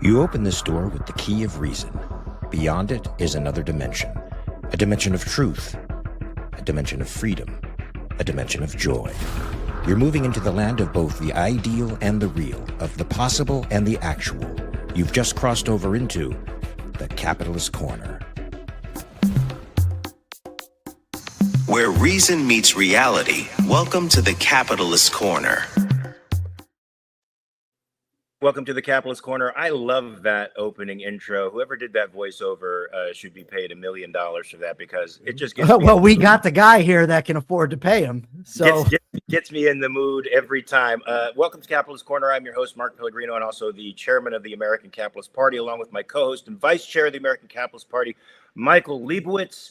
You open this door with the key of reason. Beyond it is another dimension. A dimension of truth. A dimension of freedom. A dimension of joy. You're moving into the land of both the ideal and the real, of the possible and the actual. You've just crossed over into the Capitalist Corner. Where reason meets reality, welcome to the Capitalist Corner. Welcome to the Capitalist Corner. I love that opening intro. Whoever did that voiceover should be paid $1 million for that, because it just gets well, we got the guy here that can afford to pay him. So gets me in the mood every time. Welcome to Capitalist Corner. I'm your host, Mark Pellegrino, and also the chairman of the American Capitalist Party, along with my co-host and vice chair of the American Capitalist Party, Michael Leibowitz.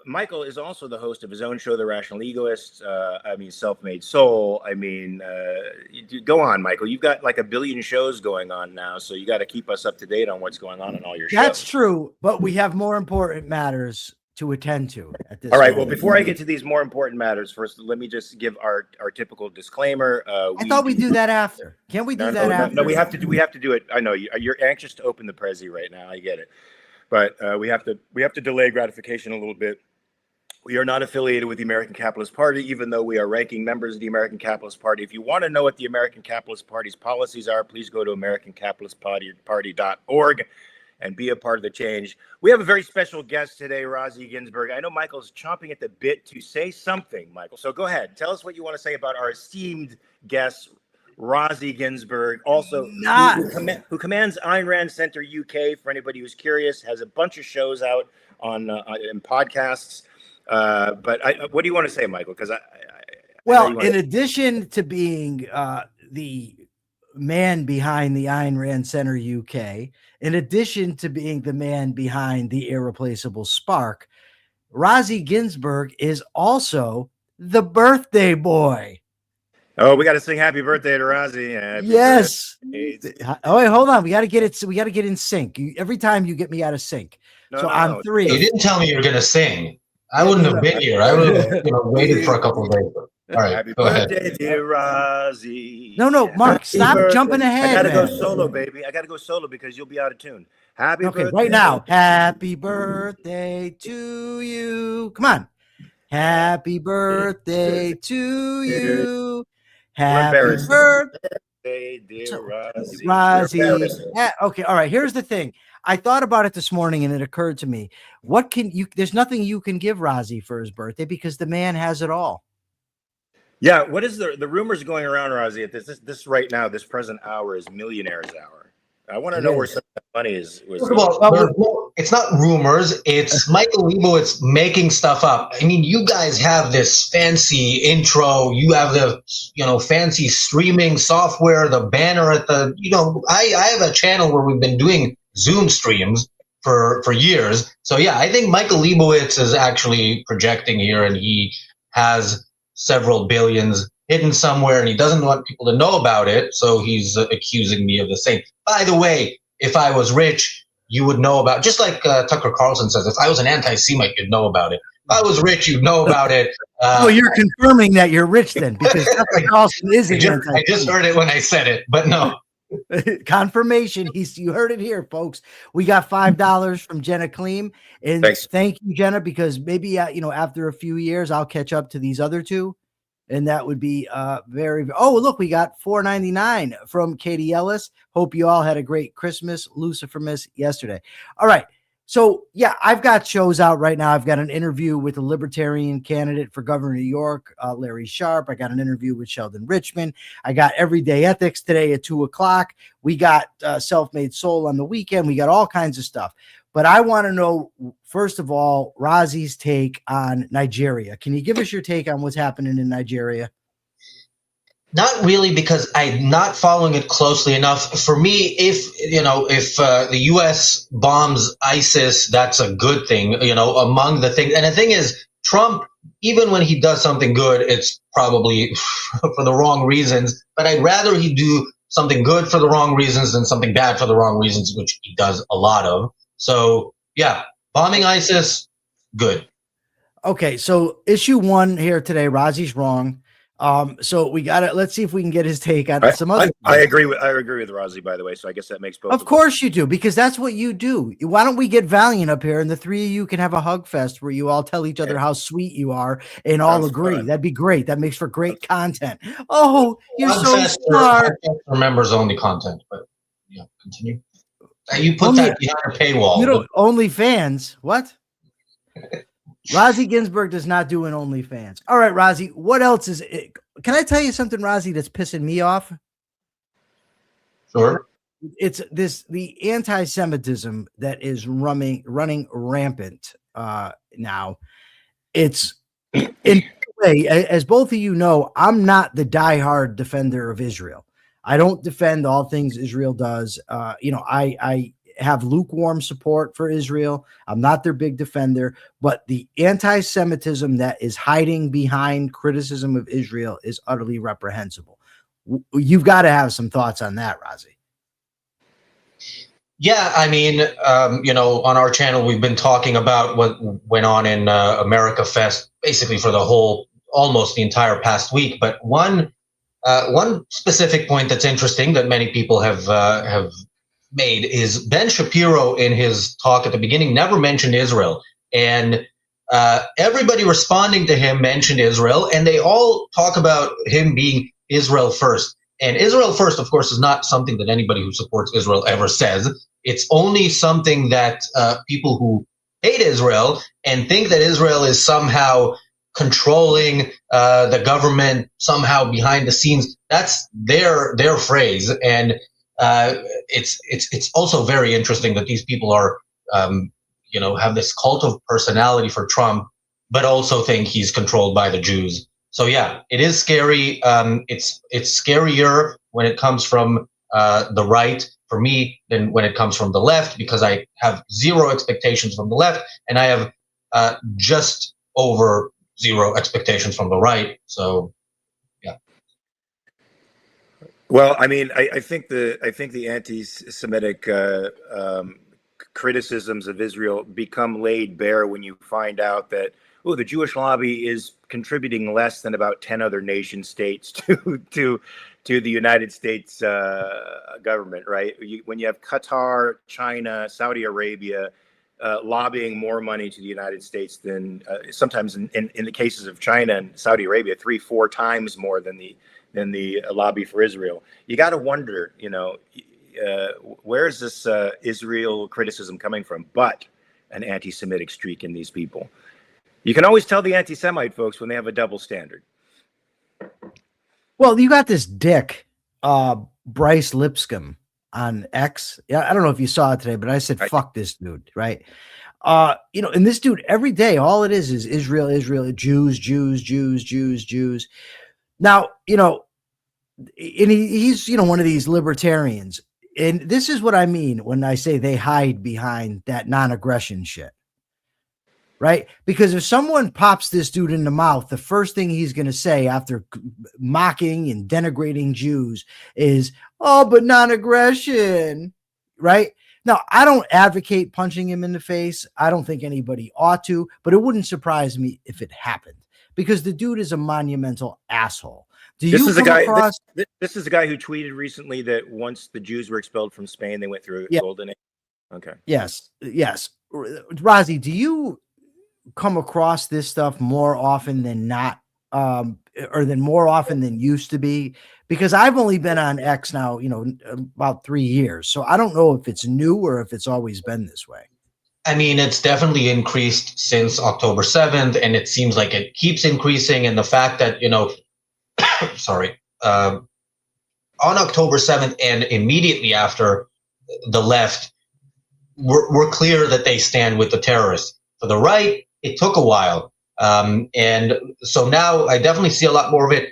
Michael is also the host of his own show, The Rational Egoist. Self-Made Soul. Go on, Michael. You've got like 1 billion shows going on now, so you got to keep us up to date on what's going on in all your shows. That's true, but we have more important matters to attend to at this All right. moment. Well, before I get to these more important matters, first, let me just give our typical disclaimer. I thought we'd do that after. Can't we do that after? No, we have to do it. I know you're anxious to open the Prezi right now. I get it. But we have to delay gratification a little bit. We are not affiliated with the American Capitalist Party, even though we are ranking members of the American Capitalist Party. If you want to know what the American Capitalist Party's policies are, please go to AmericanCapitalistParty.org and be a part of the change. We have a very special guest today, Razi Ginsberg. I know Michael's chomping at the bit to say something, Michael. So go ahead. Tell us what you want to say about our esteemed guest, Razi Ginsberg, also who commands Ayn Rand Center UK. For anybody who's curious, has a bunch of shows out on in podcasts. But what do you want to say, Michael? Because in addition to being the man behind the Ayn Rand Center UK, in addition to being the man behind the Irreplaceable Spark, Razi Ginsberg is also the birthday boy. Oh, we got to sing happy birthday to Razi. Yes. Oh, wait, hold on. We got to get it. So we got to get in sync. Every time you get me out of sync. On three. You didn't tell me you were going to sing. I wouldn't have been here. I would have waited for a couple of days. All right. Happy go birthday, ahead. dear Razi. No, Mark, stop jumping ahead. I got to go solo, baby. I got to go solo because you'll be out of tune. Happy birthday. Right now. Happy birthday to you. Come on. Happy birthday to you. Happy birthday, dear Razi. Okay, all right. Here's the thing. I thought about it this morning, and it occurred to me: what can you? There's nothing you can give Razi for his birthday because the man has it all. Yeah. What is the rumors going around, Razi? At this right now, this present hour is millionaire's hour. I want to know where some of that money is. It's not rumors. It's Michael Leibowitz making stuff up. I mean, you guys have this fancy intro. You have the, fancy streaming software, the banner at the, I have a channel where we've been doing Zoom streams for years. So yeah, I think Michael Leibowitz is actually projecting here, and he has several billions hidden somewhere, and he doesn't want people to know about it, so he's accusing me of the same. By the way, if I was rich, you would know about, just like Tucker Carlson says, if I was an anti-Semite, you'd know about it. If I was rich, you'd know about it. You're confirming that you're rich then, because Tucker Carlson is an anti-Semite. I just heard it when I said it, but no. Confirmation. You heard it here, folks. We got $5 from Jenna Kleem, and thanks. Thank you, Jenna, because maybe after a few years I'll catch up to these other two. And that would be very. Oh, look, we got $4.99 from Katie Ellis. Hope you all had a great Christmas. Lucifer missed yesterday. All right. So, yeah, I've got shows out right now. I've got an interview with the Libertarian candidate for governor of New York, Larry Sharp. I got an interview with Sheldon Richman. I got Everyday Ethics today at 2:00. We got Self-Made Soul on the weekend. We got all kinds of stuff. But I want to know, first of all, Razi's take on Nigeria. Can you give us your take on what's happening in Nigeria? Not really, because I'm not following it closely enough. For me, if the U.S. bombs ISIS, that's a good thing, among the things. And the thing is, Trump, even when he does something good, it's probably for the wrong reasons. But I'd rather he do something good for the wrong reasons than something bad for the wrong reasons, which he does a lot of. So, yeah, bombing ISIS, good. Okay, so issue one here today, Razi's wrong. So we got to let's see if we can get his take on some other. I agree with Razi, by the way. So I guess that makes both. Of course you do, because that's what you do. Why don't we get Valiant up here and the three of you can have a hug fest where you all tell each other how sweet you are and all agree. Fun. That'd be great. That makes for great content. Oh, you're so smart. For members only content, but yeah, continue. You put that behind a paywall. You know, OnlyFans. What? Razi Ginsberg does not do an OnlyFans. All right, Razi, what else is it? Can I tell you something, Razi, that's pissing me off? Sure. It's the anti-Semitism that is running rampant now. It's in a way, as both of you know, I'm not the diehard defender of Israel. I don't defend all things Israel does. I have lukewarm support for Israel. I'm not their big defender, but the anti-Semitism that is hiding behind criticism of Israel is utterly reprehensible. You've got to have some thoughts on that, Razi. Yeah, I mean, on our channel, we've been talking about what went on in America Fest, basically for almost the entire past week. But one specific point that's interesting that many people have made is Ben Shapiro in his talk at the beginning never mentioned Israel, and everybody responding to him mentioned Israel, and they all talk about him being Israel first. And Israel first, of course, is not something that anybody who supports Israel ever says. It's only something that people who hate Israel and think that Israel is somehow controlling the government, somehow behind the scenes. That's their phrase, and it's also very interesting that these people are have this cult of personality for Trump, but also think he's controlled by the Jews. So yeah, it is scary. It's scarier when it comes from the right for me than when it comes from the left, because I have zero expectations from the left, and I have just over zero expectations from the right. So yeah. Well, I mean, I think the anti-Semitic criticisms of Israel become laid bare when you find out that the Jewish lobby is contributing less than about 10 other nation states to the United States government, right? When you have Qatar, China, Saudi Arabia lobbying more money to the United States than sometimes in the cases of China and Saudi Arabia, 3-4 times more than the lobby for Israel. You got to wonder, where is this Israel criticism coming from? But an anti-Semitic streak in these people. You can always tell the anti-Semite folks when they have a double standard. Well, you got this dick, Bryce Lipscomb on X. Yeah, I don't know if you saw it today, but I said, fuck this dude, right? And this dude, every day, all it is Israel, Jews, Jews, Jews, Jews, Jews. Now, and he's, one of these libertarians. And this is what I mean when I say they hide behind that non-aggression shit. Right? Because if someone pops this dude in the mouth, the first thing he's going to say after mocking and denigrating Jews is, but non-aggression. Right? Now, I don't advocate punching him in the face. I don't think anybody ought to, but it wouldn't surprise me if it happened, because the dude is a monumental asshole. This is a guy who tweeted recently that once the Jews were expelled from Spain, they went through a golden age. Okay. Yes. Razi, do you come across this stuff more often than not, or than more often than used to be? Because I've only been on X now, about 3 years. So I don't know if it's new or if it's always been this way. I mean, it's definitely increased since October 7th, and it seems like it keeps increasing. And the fact that, on October 7th and immediately after, the left were clear that they stand with the terrorists. For the right, it took a while. And so now I definitely see a lot more of it.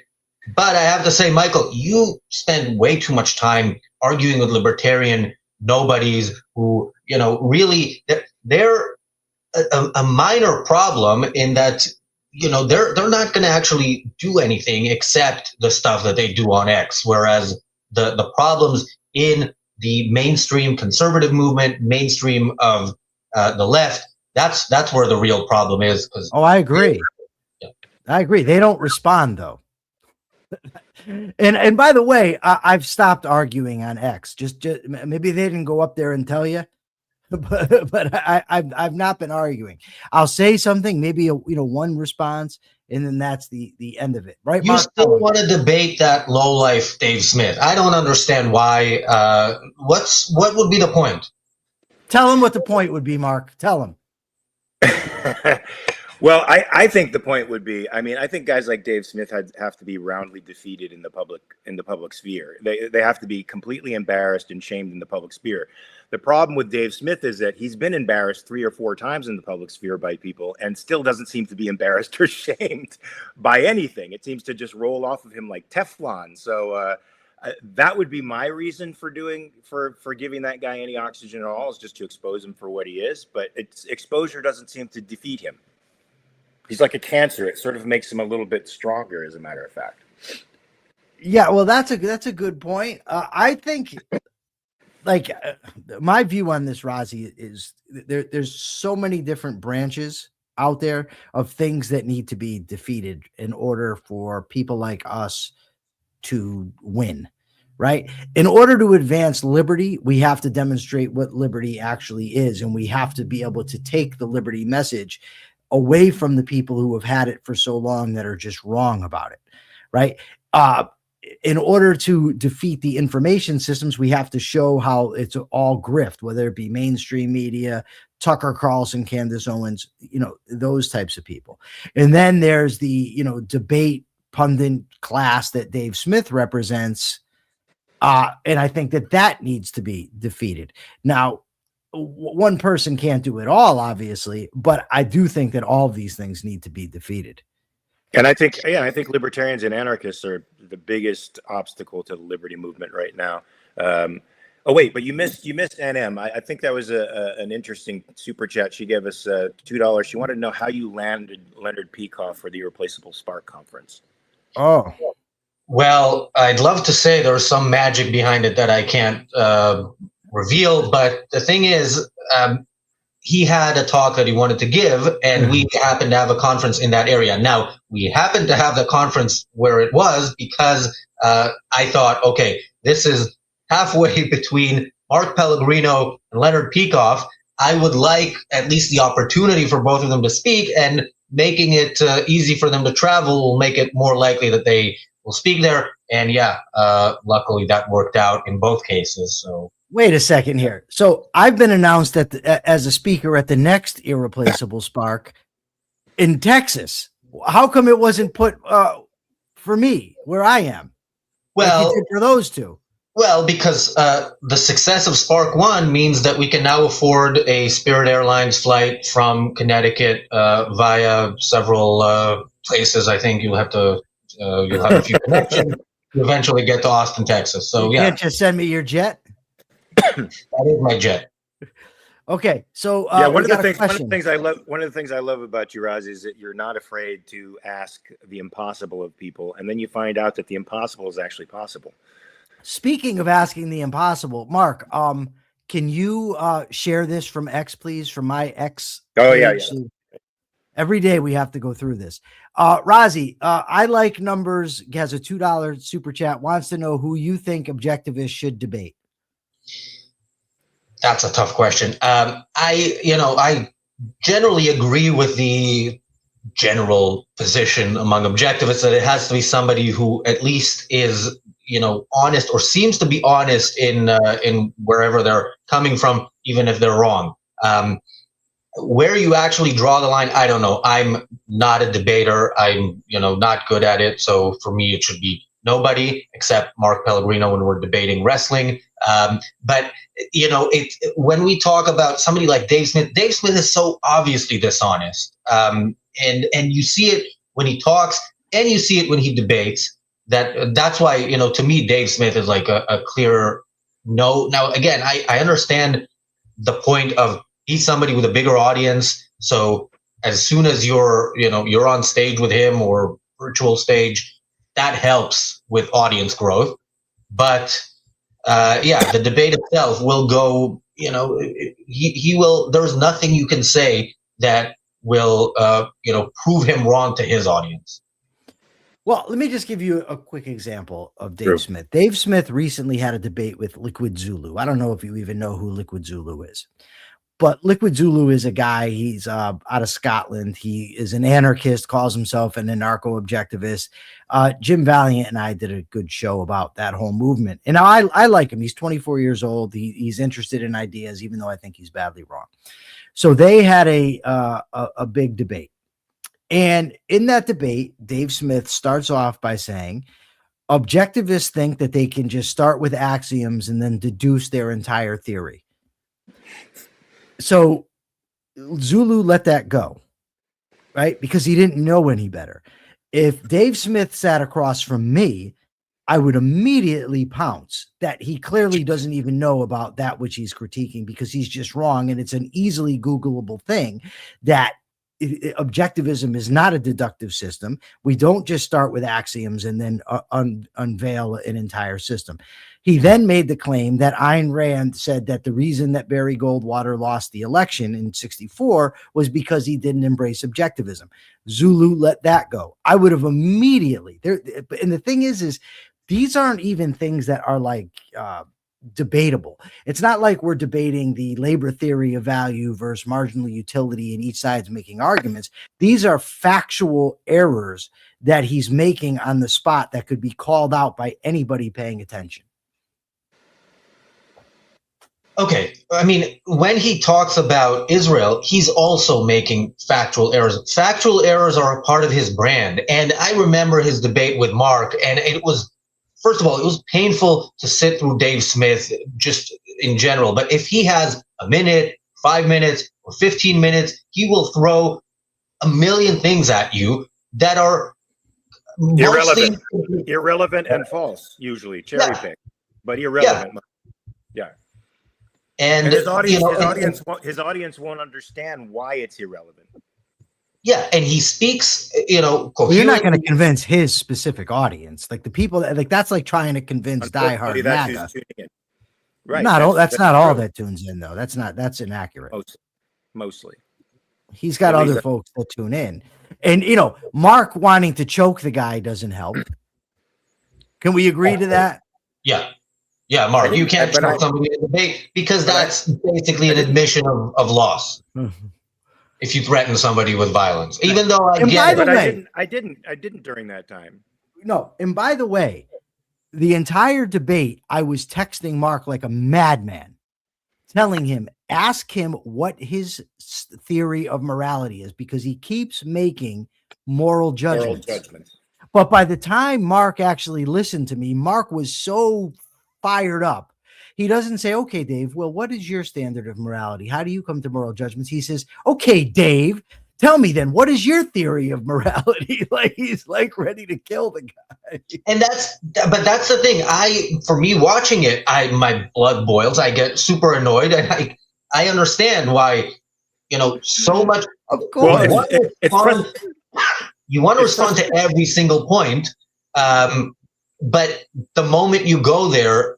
But I have to say, Michael, you spend way too much time arguing with libertarian nobodies who, really, they're a minor problem in that, they're not going to actually do anything except the stuff that they do on X. Whereas the problems in the mainstream conservative movement, mainstream of the left, that's where the real problem is. I agree. Yeah. I agree. They don't respond, though. And by the way, I've stopped arguing on X. Just maybe they didn't go up there and tell you, but I've not been arguing. I'll say something, maybe one response, and then that's the end of it, right? You Mark? still want to debate that lowlife Dave Smith? I don't understand why. What would be the point? Tell him what the point would be, Mark. Tell him. Well, I think the point would be, I mean, I think guys like Dave Smith have to be roundly defeated in the public sphere. They have to be completely embarrassed and shamed in the public sphere. The problem with Dave Smith is that he's been embarrassed 3 or 4 times in the public sphere by people and still doesn't seem to be embarrassed or shamed by anything. It seems to just roll off of him like Teflon. So that would be my reason for giving that guy any oxygen at all, is just to expose him for what he is. But exposure doesn't seem to defeat him. He's like a cancer. It sort of makes him a little bit stronger, as a matter of fact. Yeah, well, that's a good point. I think, my view on this, Razi, is there's so many different branches out there of things that need to be defeated in order for people like us to win, right? In order to advance liberty, we have to demonstrate what liberty actually is, and we have to be able to take the liberty message away from the people who have had it for so long that are just wrong about it, right? In order to defeat the information systems, we have to show how it's all grift, whether it be mainstream media, Tucker Carlson, Candace Owens, those types of people. And then there's the, debate pundit class that Dave Smith represents. And I think that needs to be defeated. Now, one person can't do it all, obviously, but I do think that all of these things need to be defeated. And I think libertarians and anarchists are the biggest obstacle to the liberty movement right now. Oh wait, but you missed NM. I think that was an interesting super chat. She gave us $2. She wanted to know how you landed Leonard Peikoff for the Irreplaceable Spark conference. Oh, well, I'd love to say there's some magic behind it that I can't reveal, but the thing is, he had a talk that he wanted to give, and we happened to have a conference in that area. Now, we happened to have the conference where it was because I thought, okay, this is halfway between Mark Pellegrino and Leonard Peikoff. I would like at least the opportunity for both of them to speak, and making it easy for them to travel will make it more likely that they will speak there. And luckily that worked out in both cases. So. Wait a second here. So I've been announced as a speaker at the next Irreplaceable Spark in Texas. How come it wasn't put for me where I am? Well, like you did for those two. Well, because the success of Spark 1 means that we can now afford a Spirit Airlines flight from Connecticut via several places. I think you'll have a few connections to eventually get to Austin, Texas. So you can't just send me your jet. That is my jet. Okay, so one of the things I love about you, Razi, is that you're not afraid to ask the impossible of people, and then you find out that the impossible is actually possible. Speaking of asking the impossible, Mark, can you share this from X, please? From my X. Oh yeah. Every day we have to go through this. Razi, I like numbers, has a $2 super chat, wants to know who you think objectivists should debate. That's a tough question. I generally agree with the general position among objectivists that it has to be somebody who at least is, honest or seems to be honest in wherever they're coming from, even if they're wrong. Where you actually draw the line, I don't know. I'm not a debater. I'm, not good at it. So for me, it should be nobody except Mark Pellegrino when we're debating wrestling. But when we talk about somebody like Dave Smith is so obviously dishonest. And you see it when he talks, and you see it when he debates. That's why, to me, Dave Smith is like a clear no. Now, again, I understand the point of he's somebody with a bigger audience. So as soon as you're on stage with him or virtual stage, that helps with audience growth. But the debate itself will go, he will, there's nothing you can say that will, prove him wrong to his audience. Well, let me just give you a quick example of Dave Sure. Smith. Dave Smith recently had a debate with Liquid Zulu. I don't know if you even know who Liquid Zulu is, but Liquid Zulu is a guy. He's out of Scotland. He is an anarchist, calls himself an anarcho-objectivist. Jim Valiant and I did a good show about that whole movement. And I like him. He's 24 years old. He's interested in ideas, even though I think he's badly wrong. So they had a big debate. And in that debate, Dave Smith starts off by saying, objectivists think that they can just start with axioms and then deduce their entire theory. So Zulu let that go, right? Because he didn't know any better. If Dave Smith sat across from me, I would immediately pounce that he clearly doesn't even know about that which he's critiquing, because he's just wrong. And it's an easily Googleable thing that objectivism is not a deductive system. We don't just start with axioms and then unveil an entire system. He then made the claim that Ayn Rand said that the reason that Barry Goldwater lost the election in 1964 was because he didn't embrace objectivism. Zulu let that go. I would have immediately there. And the thing is these aren't even things that are like debatable. It's not like we're debating the labor theory of value versus marginal utility and each side's making arguments. These are factual errors that he's making on the spot that could be called out by anybody paying attention. Okay. I mean, when he talks about Israel, he's also making factual errors. Factual errors are a part of his brand. And I remember his debate with Mark, and it was, first of all, it was painful to sit through Dave Smith just in general. But if he has a minute, 5 minutes, or 15 minutes, he will throw a million things at you that are irrelevant and false, usually cherry pick, but irrelevant. Yeah. And his audience won't understand why it's irrelevant. Yeah, and he speaks, well, you're not going to convince his specific audience, like the people that, like, that's like trying to convince diehard MAGA. Right. That's not all that tunes in, though. That's inaccurate. Mostly. He's got other folks that tune in. And, Mark wanting to choke the guy doesn't help. Can we agree to that? Yeah. Yeah, Mark, you can't choke somebody in a debate because that's basically an admission of loss. If you threaten somebody with violence, even though I didn't during that time. No, and by the way, the entire debate, I was texting Mark like a madman, telling him, ask him what his theory of morality is, because he keeps making moral judgments. But by the time Mark actually listened to me, Mark was so fired up. He doesn't say, okay, Dave, well, what is your standard of morality? How do you come to moral judgments? He says, okay, Dave, tell me then, what is your theory of morality? Like, he's like ready to kill the guy. And that's the thing. For me watching it, my blood boils. I get super annoyed, and I understand why, so much. Of course. Well, you want to respond to every single point. But the moment you go there,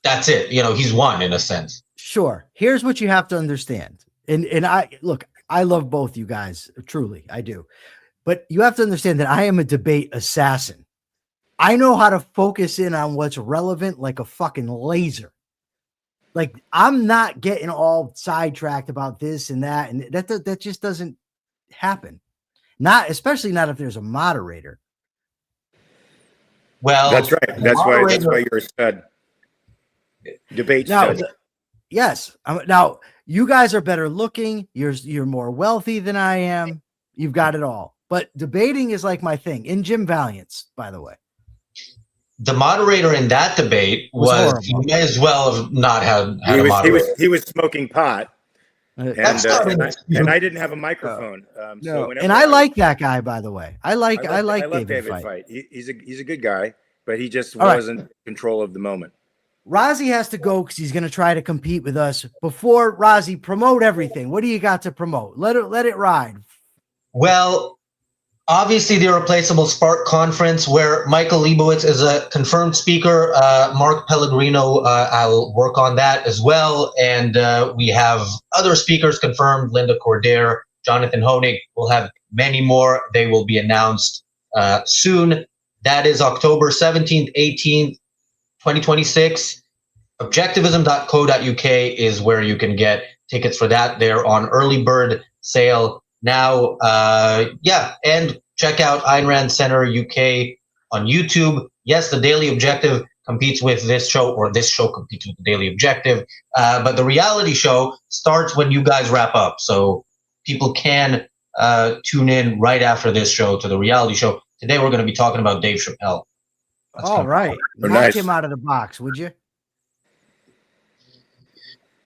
that's it. He's won in a sense. Sure. Here's what you have to understand. And I love both you guys. Truly, I do. But you have to understand that I am a debate assassin. I know how to focus in on what's relevant like a fucking laser. Like, I'm not getting all sidetracked about this and that. And that just doesn't happen. Especially not if there's a moderator. Well, that's right. That's why you're a stud. Debate stud. Yes. Now you guys are better looking. You're more wealthy than I am. You've got it all. But debating is like my thing. In Jim Valiant's, by the way. The moderator in that debate was you may as well have not had a moderator. He was smoking pot. And I didn't have a microphone. No. And I like that guy, by the way. I like David Feit. He's a good guy, but he just wasn't in control of the moment. Razi has to go because he's going to try to compete with us. Before Razi, promote everything. What do you got to promote? Let it ride. Well, obviously the Irreplaceable Spark Conference, where Michael Leibowitz is a confirmed speaker. Mark Pellegrino, I'll work on that as well. And we have other speakers confirmed, Linda Cordair, Jonathan Honig. We'll have many more. They will be announced soon. That is October 17th, 18th, 2026. Objectivism.co.uk is where you can get tickets for that. They're on early bird sale now. And check out Ayn Rand Center UK on YouTube. Yes, the Daily Objective competes with this show, or this show competes with the Daily Objective. But the reality show starts when you guys wrap up. So people can tune in right after this show to the reality show. Today we're going to be talking about Dave Chappelle. All right. Oh, Knock nice. him out of the box, would you?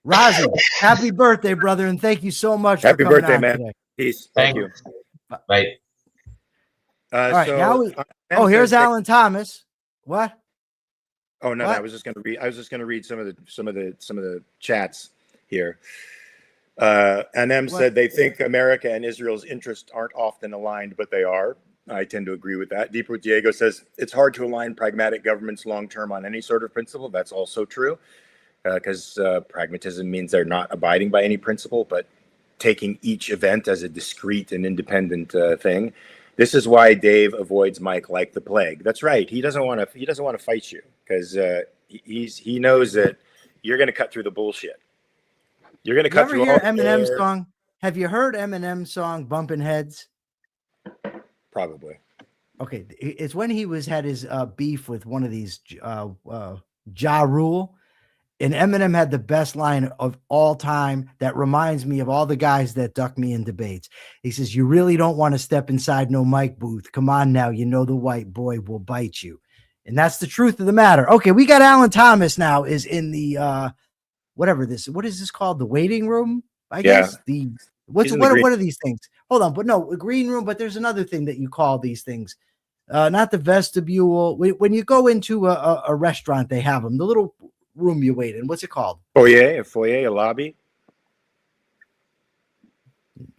Razi, happy birthday, brother, and thank you so much Happy for coming birthday, on man. today. Peace. Thank you. Right. All right, now here's Alan Thomas. What? Oh no, What? I was just going to read some of the chats here. And said they think America and Israel's interests aren't often aligned, but they are. I tend to agree with that. Deeper Diego says it's hard to align pragmatic governments long term on any sort of principle. That's also true, because pragmatism means they're not abiding by any principle, but taking each event as a discrete and independent thing. This is why Dave avoids Mike like the plague. That's right. He doesn't want to fight you because he knows that you're going to cut through the bullshit. You're going to cut through. Ever hear Eminem's song? Have you heard Eminem's song "Bumping Heads"? Probably. Okay, it's when he had his beef with one of these Ja Rule, and Eminem had the best line of all time that reminds me of all the guys that duck me in debates. He says, "You really don't want to step inside no mic booth. Come on now, you know the white boy will bite you," and that's the truth of the matter. Okay, we got Alan Thomas now is in the what is this called? The waiting room, I guess. What are these things? Hold on, but no, a green room, but there's another thing that you call these things. Not the vestibule. When you go into a restaurant, they have them. The little room you wait in. What's it called? A foyer, a lobby.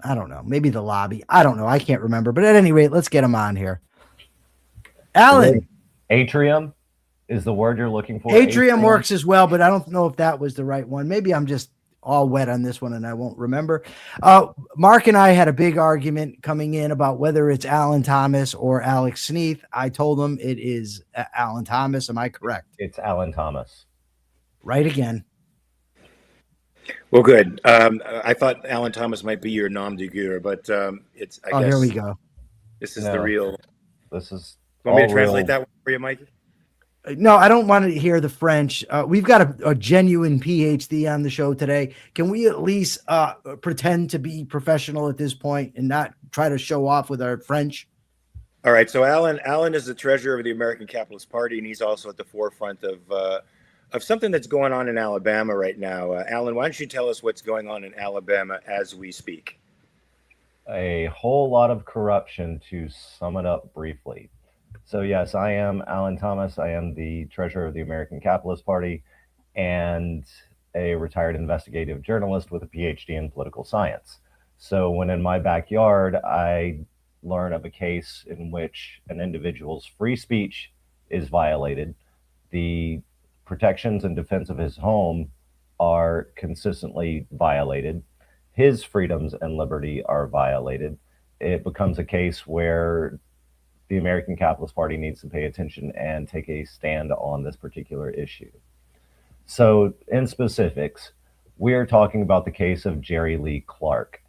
I don't know. Maybe the lobby. I don't know. I can't remember. But at any rate, let's get him on here. Alan. Atrium is the word you're looking for. Atrium works as well, but I don't know if that was the right one. Maybe I'm just all wet on this one and I won't remember. Mark and I had a big argument coming in about whether it's Alan Thomas or Alex Sneath. I told him it is Alan Thomas. Am I correct? It's Alan Thomas. Right again. Well, good. I thought Alan Thomas might be your nom de guerre, but it's. I guess here we go. This is the real. This is. Want me to translate that for you, Mikey? No, I don't want to hear the French. We've got a genuine PhD on the show today. Can we at least pretend to be professional at this point and not try to show off with our French? All right. So Alan is the treasurer of the American Capitalist Party, and he's also at the forefront of something that's going on in Alabama right now. Alan, why don't you tell us what's going on in Alabama as we speak? A whole lot of corruption, to sum it up briefly. So yes, I am Alan Thomas. I am the treasurer of the American Capitalist Party and a retired investigative journalist with a PhD in political science. So when in my backyard, I learn of a case in which an individual's free speech is violated, the protections and defense of his home are consistently violated, his freedoms and liberty are violated, it becomes a case where the American Capitalist Party needs to pay attention and take a stand on this particular issue. So in specifics, we are talking about the case of Jerry Lee Clark.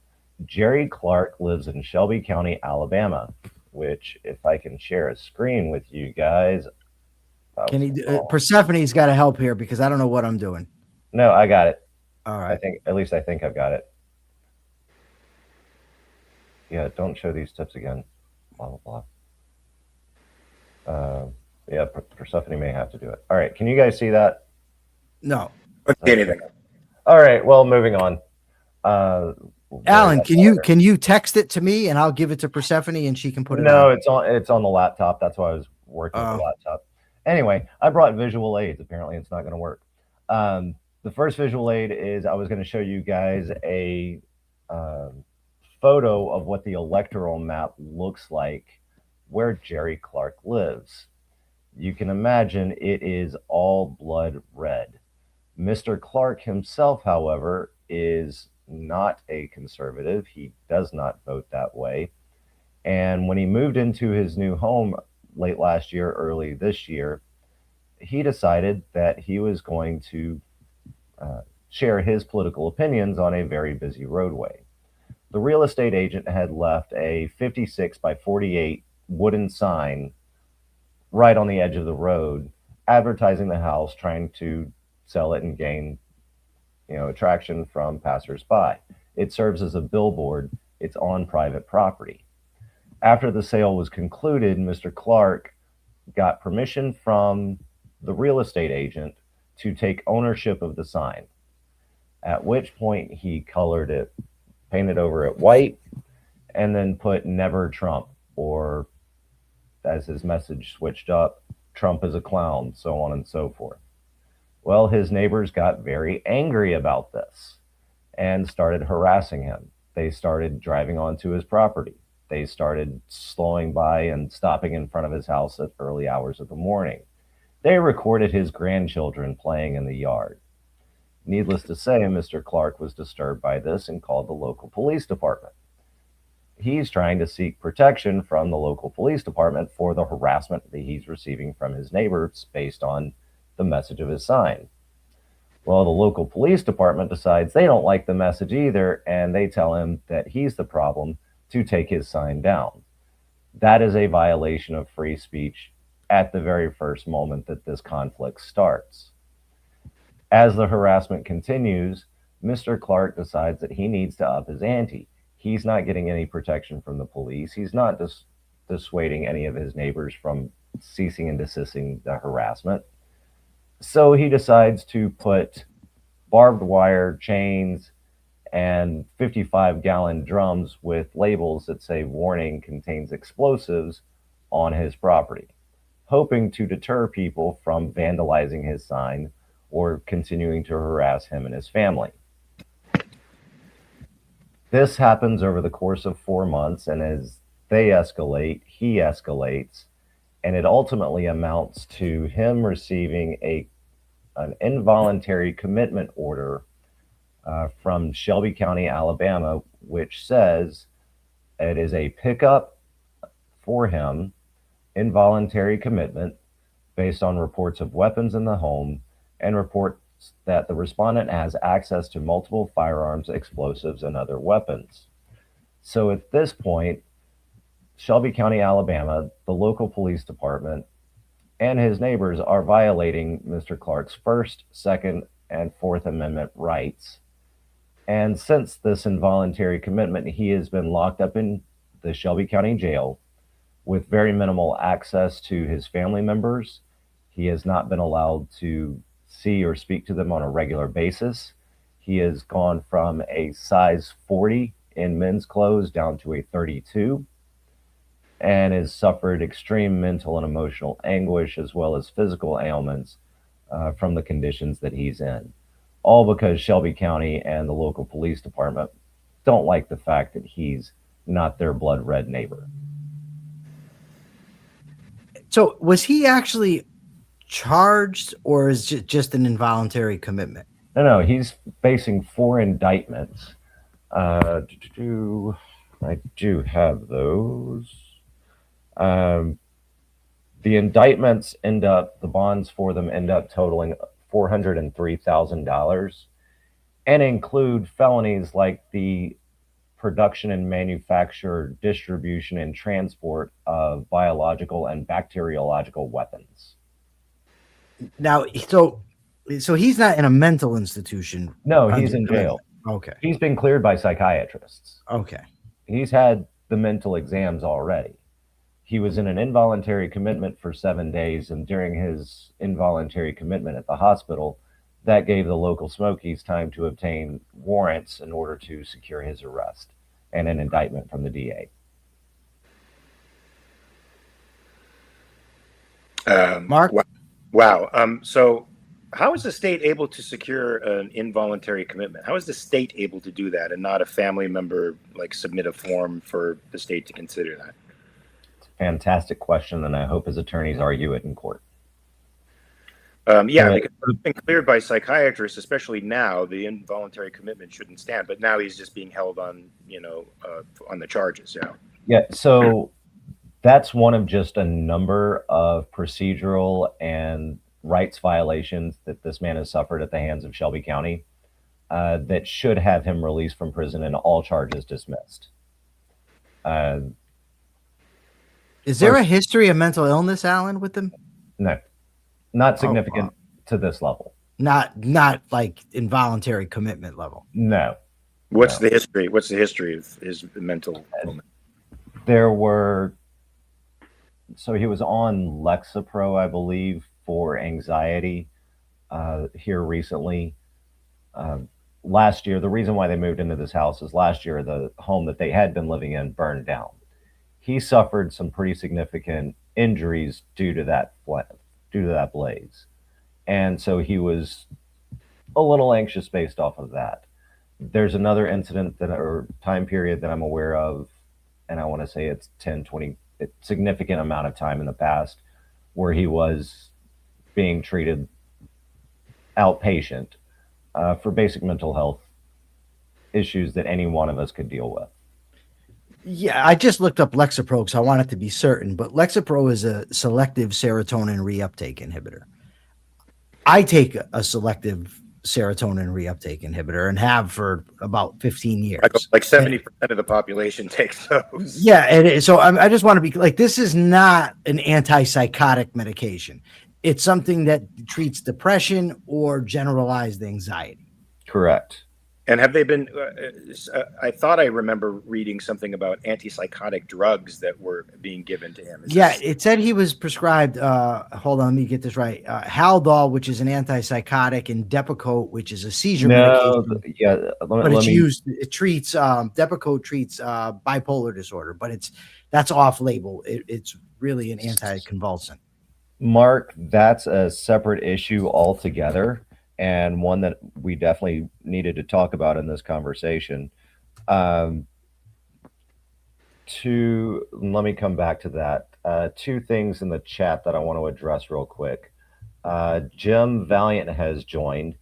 Jerry Clark lives in Shelby County, Alabama, which if I can share a screen with you guys. Can he Persephone's got to help here because I don't know what I'm doing. No, I got it. All right. I think I've got it. Yeah, don't show these tips again. Blah, blah, blah. Yeah, Persephone may have to do it. All right, can you guys see that? No. Anything. All right, well, moving on. Alan, can you text it to me and I'll give it to Persephone and she can put it No, on? it's on the laptop. That's why I was working with the laptop. Anyway, I brought visual aids. Apparently it's not going to work. The first visual aid is I was going to show you guys a photo of what the electoral map looks like where Jerry Clark lives. You can imagine it is all blood red. Mr. Clark himself, however, is not a conservative. He does not vote that way. And when he moved into his new home late last year, early this year, he decided that he was going to share his political opinions on a very busy roadway. The real estate agent had left a 56 by 48 wooden sign right on the edge of the road, advertising the house, trying to sell it and gain, attraction from passersby. It serves as a billboard. It's on private property. After the sale was concluded, Mr. Clark got permission from the real estate agent to take ownership of the sign, at which point he colored it, painted over it white, and then put "Never Trump," or as his message switched up, "Trump is a clown," so on and so forth. Well, his neighbors got very angry about this and started harassing him. They started driving onto his property. They started slowing by and stopping in front of his house at early hours of the morning. They recorded his grandchildren playing in the yard. Needless to say, Mr. Clark was disturbed by this and called the local police department. He's trying to seek protection from the local police department for the harassment that he's receiving from his neighbors based on the message of his sign. Well, the local police department decides they don't like the message either, and they tell him that he's the problem to take his sign down. That is a violation of free speech at the very first moment that this conflict starts. As the harassment continues, Mr. Clark decides that he needs to up his ante. He's not getting any protection from the police. He's not dissuading any of his neighbors from ceasing and desisting the harassment. So he decides to put barbed wire chains and 55-gallon drums with labels that say "Warning, contains explosives" on his property, hoping to deter people from vandalizing his sign or continuing to harass him and his family. This happens over the course of 4 months, and as they escalate, he escalates, and it ultimately amounts to him receiving an involuntary commitment order from Shelby County, Alabama, which says it is a pickup for him, involuntary commitment, based on reports of weapons in the home and reports that the respondent has access to multiple firearms, explosives, and other weapons. So at this point, Shelby County, Alabama, the local police department, and his neighbors are violating Mr. Clark's First, Second, and Fourth Amendment rights. And since this involuntary commitment, he has been locked up in the Shelby County Jail with very minimal access to his family members. He has not been allowed to see or speak to them on a regular basis. He has gone from a size 40 in men's clothes down to a 32, and has suffered extreme mental and emotional anguish as well as physical ailments from the conditions that he's in. All because Shelby County and the local police department don't like the fact that he's not their blood red neighbor. So was he actually charged, or is it just an involuntary commitment? No, he's facing 4 indictments. I do have those. The indictments the bonds for them end up totaling $403,000 and include felonies like the production and manufacture, distribution, and transport of biological and bacteriological weapons. Now, so he's not in a mental institution. No, he's in jail. Okay. He's been cleared by psychiatrists. Okay. He's had the mental exams already. He was in an involuntary commitment for 7 days, and during his involuntary commitment at the hospital, that gave the local Smokies time to obtain warrants in order to secure his arrest and an indictment from the DA. Mark? Wow. So how is the state able to secure an involuntary commitment? How is the state able to do that and not a family member submit a form for the state to consider that? It's a fantastic question, and I hope his attorneys argue it in court. Because it's been cleared by psychiatrists, especially now, the involuntary commitment shouldn't stand. But now he's just being held on, on the charges. Yeah. Yeah. So That's one of just a number of procedural and rights violations that this man has suffered at the hands of Shelby County that should have him released from prison and all charges dismissed. Is there a history of mental illness, Alan, with him? No, not significant to this level. Not like involuntary commitment level. No. What's the history? What's the history of his mental illness? So he was on Lexapro, I believe, for anxiety here recently. Last year, the reason why they moved into this house is last year the home that they had been living in burned down. He suffered some pretty significant injuries due to that blaze. And so he was a little anxious based off of that. There's another incident or time period that I'm aware of, and I want to say it's 10, 20, a significant amount of time in the past, where he was being treated outpatient for basic mental health issues that any one of us could deal with. Yeah, I just looked up Lexapro because I wanted to be certain, but Lexapro is a selective serotonin reuptake inhibitor. I take a selective serotonin reuptake inhibitor and have for about 15 years. Like 70% of the population takes those. Yeah, and so I just want to be like, this is not an antipsychotic medication. It's something that treats depression or generalized anxiety. Correct. And have they been? I thought I remember reading something about antipsychotic drugs that were being given to him. It said he was prescribed. Hold on, let me get this right. Haldol, which is an antipsychotic, and Depakote, which is a seizure medication. Yeah, It treats Depakote treats bipolar disorder, but that's off label. It's really an anticonvulsant. Mark, that's a separate issue altogether, and one that we definitely needed to talk about in this conversation. Let me come back to that. Two things in the chat that I want to address real quick. Jim Valiant has joined.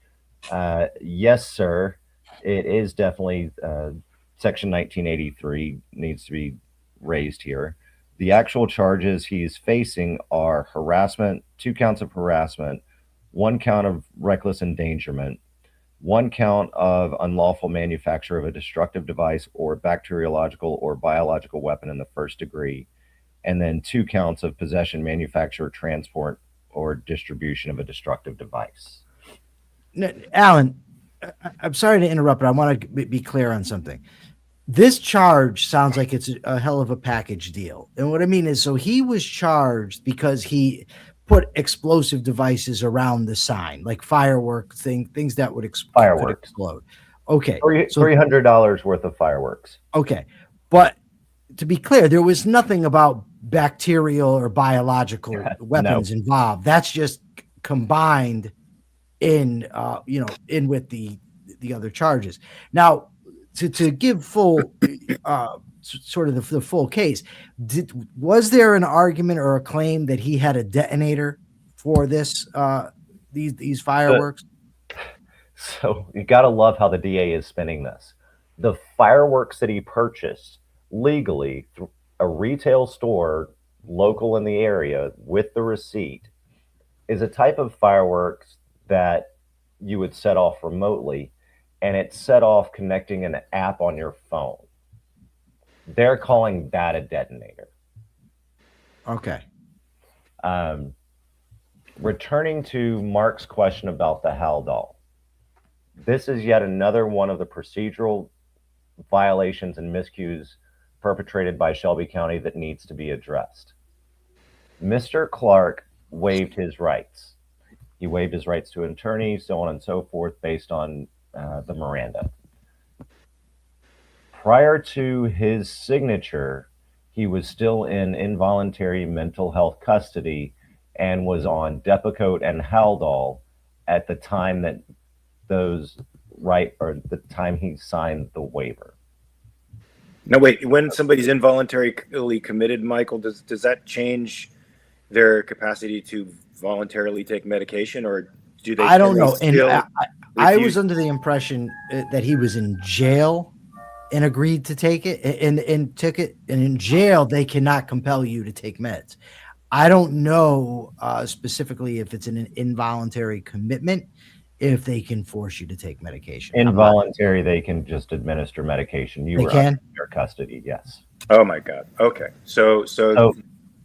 Yes, sir. It is definitely Section 1983 needs to be raised here. The actual charges he's facing are harassment, 2 counts of harassment, 1 count of reckless endangerment, 1 count of unlawful manufacture of a destructive device or bacteriological or biological weapon in the 1st degree, and then 2 counts of possession, manufacture, transport, or distribution of a destructive device. Now, Alan, I'm sorry to interrupt, but I want to be clear on something. This charge sounds like it's a hell of a package deal. And what I mean is, so he was charged because he put explosive devices around the sign, like things that would explode. Okay. $300 worth of fireworks. Okay. But to be clear, there was nothing about bacterial or biological weapons involved. That's just combined in with the other charges. Now, to give full sort of the full case, was there an argument or a claim that he had a detonator for this these fireworks? So you got to love how the DA is spinning this. The fireworks that he purchased legally through a retail store local in the area with the receipt is a type of fireworks that you would set off remotely, and it's set off connecting an app on your phone. They're calling that a detonator. Okay. Returning to Mark's question about the Haldol. This is yet another one of the procedural violations and miscues perpetrated by Shelby County that needs to be addressed. Mr. Clark waived his rights. He waived his rights to an attorney, so on and so forth, based on the Miranda. Prior to his signature, he was still in involuntary mental health custody and was on Depakote and Haldol at the time that the time he signed the waiver. No, wait. When somebody's involuntarily committed, Michael, does that change their capacity to voluntarily take medication, or do they? I don't know. And I was under the impression that he was in jail and agreed to take it and took it, and in jail they cannot compel you to take meds. I don't know specifically if it's an involuntary commitment, if they can force you to take medication. Involuntary, they can just administer medication. You They were can? under their custody, yes. Oh my God. Okay. So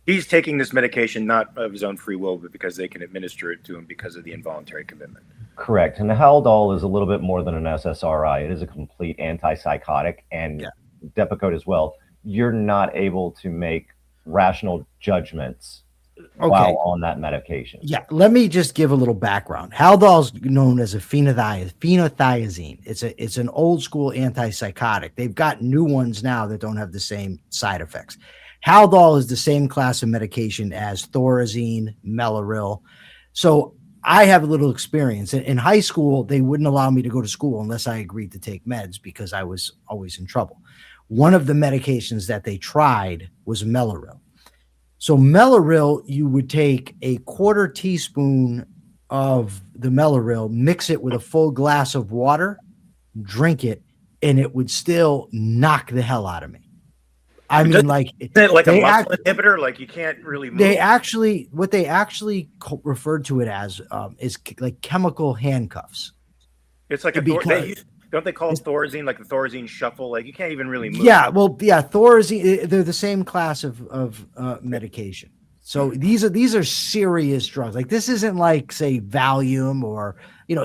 he's taking this medication not of his own free will, but because they can administer it to him because of the involuntary commitment. Correct. And the Haldol is a little bit more than an SSRI. It is a complete antipsychotic, and Depakote as well. You're not able to make rational judgments while on that medication. Yeah, let me just give a little background. Haldol is known as a phenothiazine. It's an old school antipsychotic. They've got new ones now that don't have the same side effects. Haldol is the same class of medication as Thorazine, Mellaril. So I have a little experience. In high school, they wouldn't allow me to go to school unless I agreed to take meds because I was always in trouble. One of the medications that they tried was Mellaril. So Mellaril, you would take a quarter teaspoon of the Mellaril, mix it with a full glass of water, drink it, and it would still knock the hell out of me. I mean, like, isn't it like a muscle inhibitor? Like you can't really move. What they actually referred to it as is like chemical handcuffs. It's like don't they call it Thorazine, like the Thorazine shuffle? Like you can't even really move. Yeah, well, yeah, Thorazine, they're the same class of medication. So these are serious drugs. Like this isn't like, say, Valium or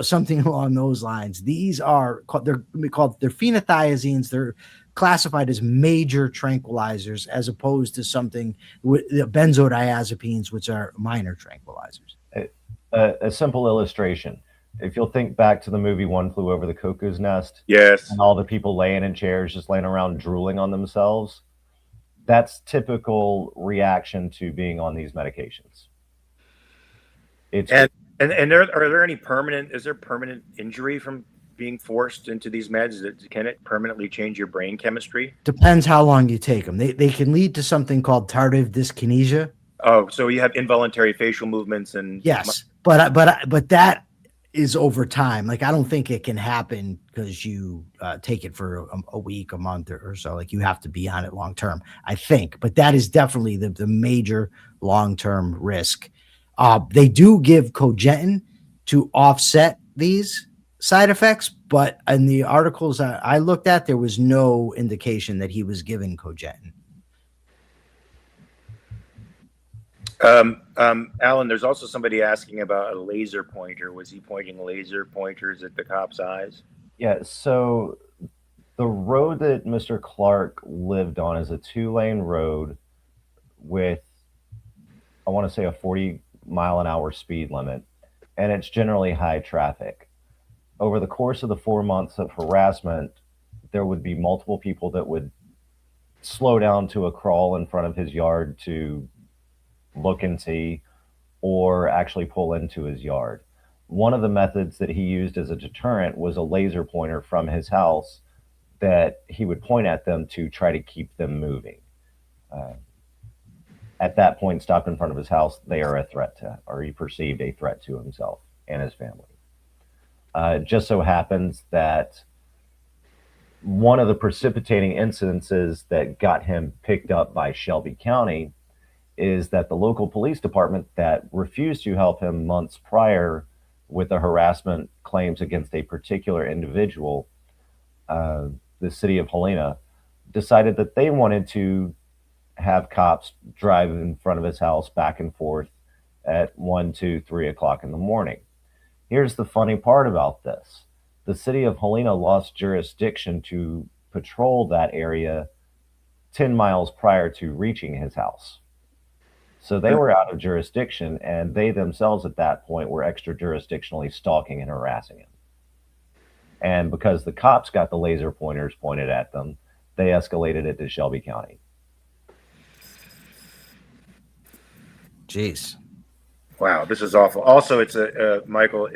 something along those lines. These are they're phenothiazines. They're classified as major tranquilizers as opposed to something with the benzodiazepines, which are minor tranquilizers. A simple illustration. If you'll think back to the movie One Flew Over the Cuckoo's Nest, yes, and all the people laying in chairs, just laying around drooling on themselves, that's typical reaction to being on these medications. It's are there any permanent injury from being forced into these meds? Can it permanently change your brain chemistry? Depends how long you take them. They can lead to something called tardive dyskinesia. Oh, so you have involuntary facial movements and yes, but that is over time. Like I don't think it can happen because you take it for a week, a month or so. Like you have to be on it long term, I think. But that is definitely the major long term risk. They do give cogentin to offset these side effects, but in the articles I looked at, there was no indication that he was given cogentin. Alan, there's also somebody asking about a laser pointer. Was he pointing laser pointers at the cop's eyes? Yeah, so the road that Mr. Clark lived on is a 2-lane road with, I want to say, a 40-mile-an-hour speed limit, and it's generally high traffic. Over the course of the 4 months of harassment, there would be multiple people that would slow down to a crawl in front of his yard to look and see, or actually pull into his yard. One of the methods that he used as a deterrent was a laser pointer from his house that he would point at them to try to keep them moving. At that point, stopped in front of his house, they are a threat to, or he perceived a threat to himself and his family. It just so happens that one of the precipitating incidences that got him picked up by Shelby County is that the local police department that refused to help him months prior with the harassment claims against a particular individual, the city of Helena, decided that they wanted to have cops drive in front of his house back and forth at 1, 2, 3 o'clock in the morning. Here's the funny part about this. The city of Helena lost jurisdiction to patrol that area 10 miles prior to reaching his house. So they were out of jurisdiction, and they themselves at that point were extra-jurisdictionally stalking and harassing him. And because the cops got the laser pointers pointed at them, they escalated it to Shelby County. Jeez. Wow, this is awful. Also, it's Michael.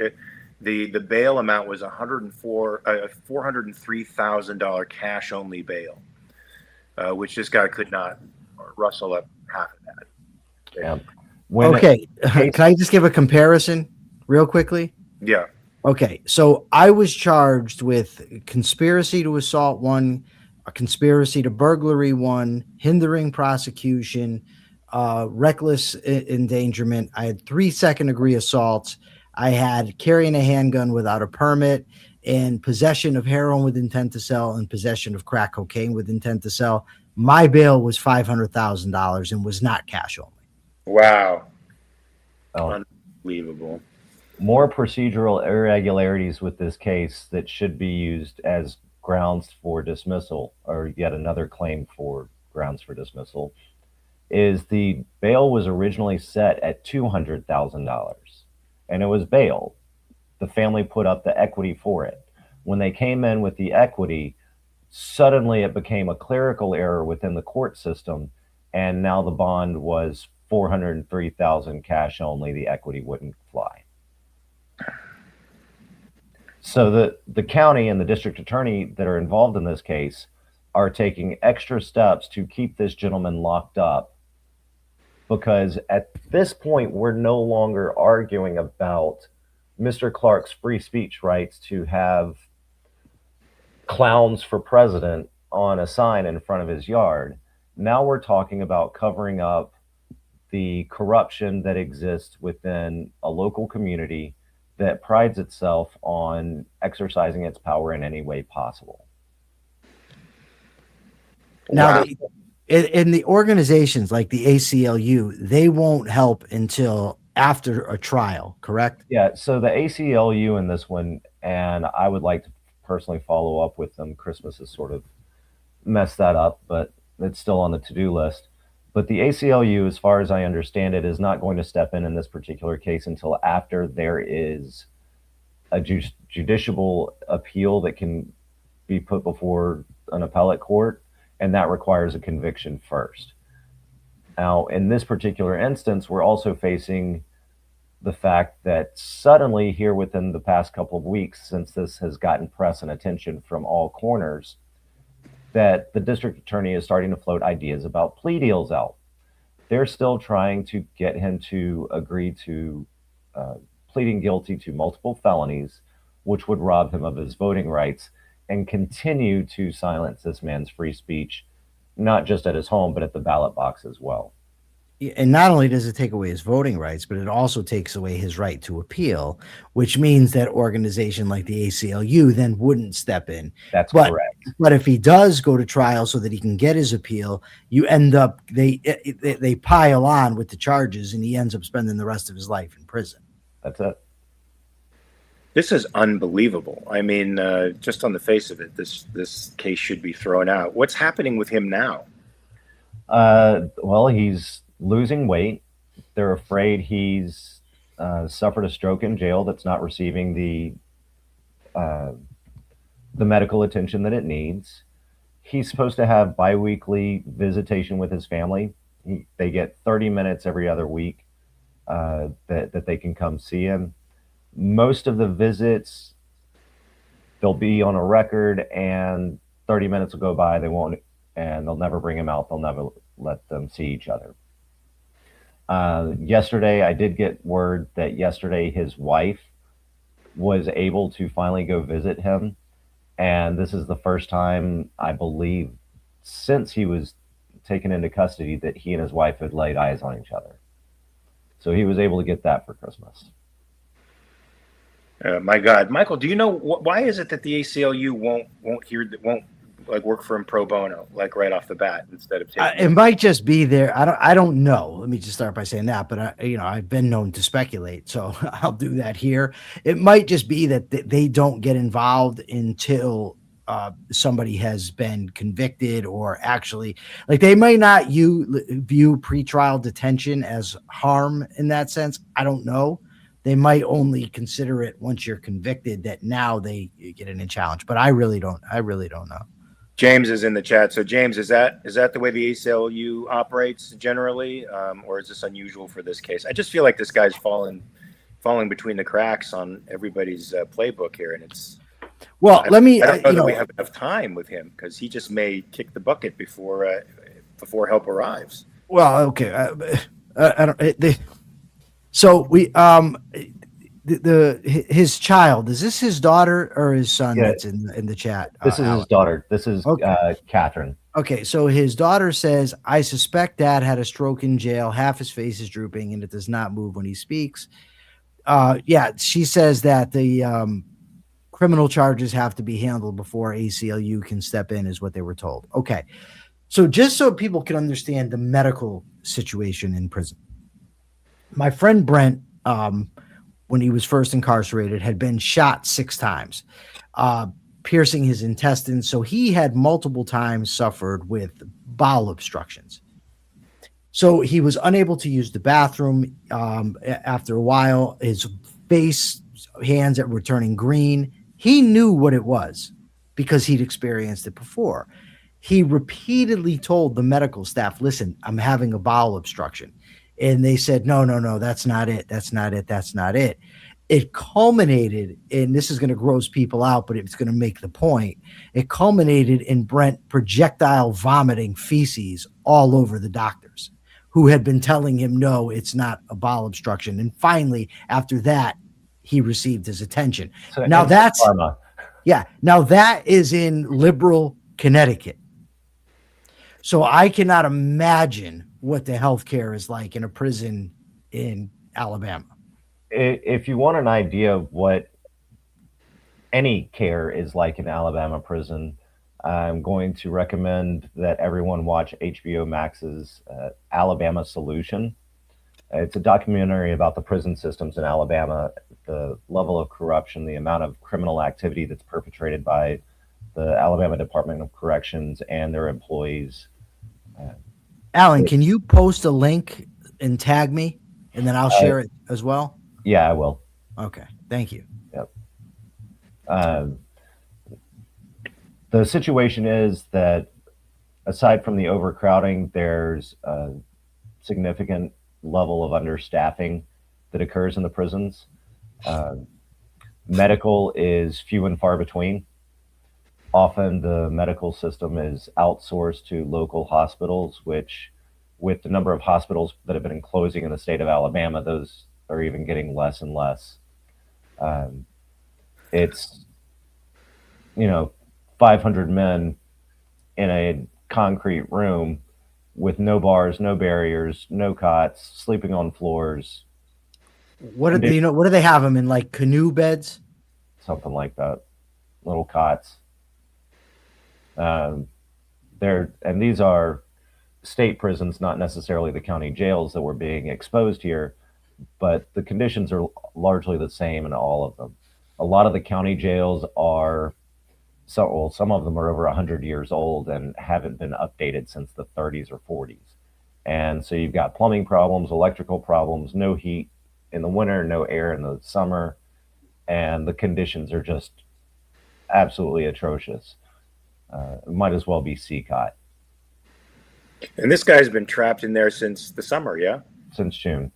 The bail amount was $403,000 cash only bail, which this guy could not rustle up half of that. Yeah. Okay, can I just give a comparison real quickly? Yeah. Okay, so I was charged with conspiracy to assault one, a conspiracy to burglary 1, hindering prosecution, reckless endangerment. I had 3 second-degree assaults. I had carrying a handgun without a permit, and possession of heroin with intent to sell, and possession of crack cocaine with intent to sell. My bail was $500,000 and was not cash only. Wow. Well, Unbelievable. more procedural irregularities with this case that should be used as grounds for dismissal, or yet another claim for grounds for dismissal, is the bail was originally set at $200,000 and it was bail. The family put up the equity for it. When they came in with the equity, suddenly it became a clerical error within the court system, and now the bond was $403,000 cash only. The equity wouldn't fly. So the county and the district attorney that are involved in this case are taking extra steps to keep this gentleman locked up, because at this point, we're no longer arguing about Mr. Clark's free speech rights to have clowns for president on a sign in front of his yard. Now we're talking about covering up the corruption that exists within a local community that prides itself on exercising its power in any way possible. Now, Wow. in the organizations like the ACLU, they won't help until after a trial, correct? Yeah, so the ACLU in this one, and I would like to personally follow up with them. Christmas has sort of messed that up, but it's still on the to-do list. But the ACLU, as far as I understand it, is not going to step in this particular case until after there is a judicial appeal that can be put before an appellate court, and that requires a conviction first. Now, in this particular instance, we're also facing the fact that suddenly here within the past couple of weeks, since this has gotten press and attention from all corners, that the district attorney is starting to float ideas about plea deals out. They're still trying to get him to agree to pleading guilty to multiple felonies, which would rob him of his voting rights and continue to silence this man's free speech, not just at his home, but at the ballot box as well. And not only does it take away his voting rights, but it also takes away his right to appeal, which means that organization like the ACLU then wouldn't step in. That's But- correct. But if he does go to trial so that he can get his appeal, you end up they pile on with the charges, and he ends up spending the rest of his life in prison. That's it. This is unbelievable. I mean, just on the face of it, this case should be thrown out. What's happening with him now? Well, he's losing weight. They're afraid he's suffered a stroke in jail that's not receiving the medical attention that it needs. He's supposed to have biweekly visitation with his family. They get 30 minutes every other week that they can come see him. Most of the visits, they'll be on a record, and 30 minutes will go by. They won't, and they'll never bring him out. They'll never let them see each other. Yesterday, I did get word that yesterday his wife was able to finally go visit him. And this is the first time, I believe, since he was taken into custody that he and his wife had laid eyes on each other. So he was able to get that for Christmas. My God, Michael, do you know why is it that the ACLU won't like work for him pro bono, like right off the bat, instead of taking It might just be there. I don't know. Let me just start by saying that, but I've been known to speculate, so I'll do that here. It might just be that they don't get involved until somebody has been convicted, or actually, like, they might not view pretrial detention as harm in that sense. I don't know. They might only consider it once you're convicted, that now they get in a challenge. But I really don't know. James is in the chat. So James, is that the way the ACLU operates generally, or is this unusual for this case? I just feel like this guy's falling between the cracks on everybody's playbook here, and it's. Well, I don't know that we have enough time with him, because he just may kick the bucket before help arrives. Well, okay. I don't. So his child, is this his daughter or his son Yeah. that's in the chat? This is his daughter. This is Catherine. Okay, so his daughter says, I suspect dad had a stroke in jail. Half his face is drooping and it does not move when he speaks. Yeah, she says that the criminal charges have to be handled before ACLU can step in, is what they were told. Okay, so just so people can understand the medical situation in prison, my friend Brent, when he was first incarcerated, had been shot 6 times. Piercing his intestines. So he had multiple times suffered with bowel obstructions. So he was unable to use the bathroom. After a while, his face, hands that were turning green. He knew what it was because he'd experienced it before. He repeatedly told the medical staff, listen, I'm having a bowel obstruction. And they said, no, that's not it. That's not it. That's not it. It culminated, and this is going to gross people out, but it's going to make the point. It culminated in Brent projectile vomiting feces all over the doctors who had been telling him, no, it's not a bowel obstruction. And finally, after that, he received his attention. So now that's pharma. Yeah. Now that is in liberal Connecticut. So I cannot imagine what the healthcare is like in a prison in Alabama. If you want an idea of what any care is like in Alabama prison, I'm going to recommend that everyone watch HBO Max's Alabama Solution. It's a documentary about the prison systems in Alabama, the level of corruption, the amount of criminal activity that's perpetrated by the Alabama Department of Corrections and their employees. Alan, can you post a link and tag me, and then I'll share it as well? Yeah, I will. Okay, thank you. Yep. The situation is that aside from the overcrowding, there's a significant level of understaffing that occurs in the prisons. Medical is few and far between. Often the medical system is outsourced to local hospitals, which with the number of hospitals that have been closing in the state of Alabama, those are even getting less and less. It's, 500 men in a concrete room with no bars, no barriers, no cots, sleeping on floors. What do they, what do they have them in, like canoe beds? Something like that, little cots. And these are state prisons, not necessarily the county jails that were being exposed here, but the conditions are largely the same in all of them. A lot of the county jails are, some of them are over 100 years old and haven't been updated since the 30s or 40s. And so you've got plumbing problems, electrical problems, no heat in the winter, no air in the summer, and the conditions are just absolutely atrocious. It might as well be CCOT. And this guy's been trapped in there since the summer, yeah? Since June.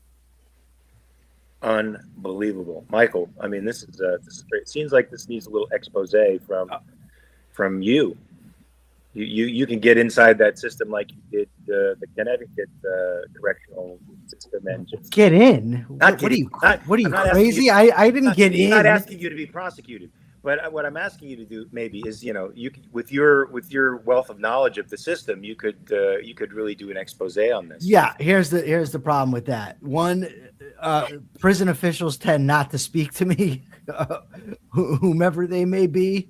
Unbelievable. Michael, I mean, this is great. It seems like this needs a little expose from you. You can get inside that system like you did the Connecticut correctional system and just get in. What are you crazy? I didn't get in. I'm not asking you to be prosecuted, but what I'm asking you to do maybe is, you with your wealth of knowledge of the system, you could really do an expose on this. Yeah, here's the problem with that. One, prison officials tend not to speak to me, whomever they may be.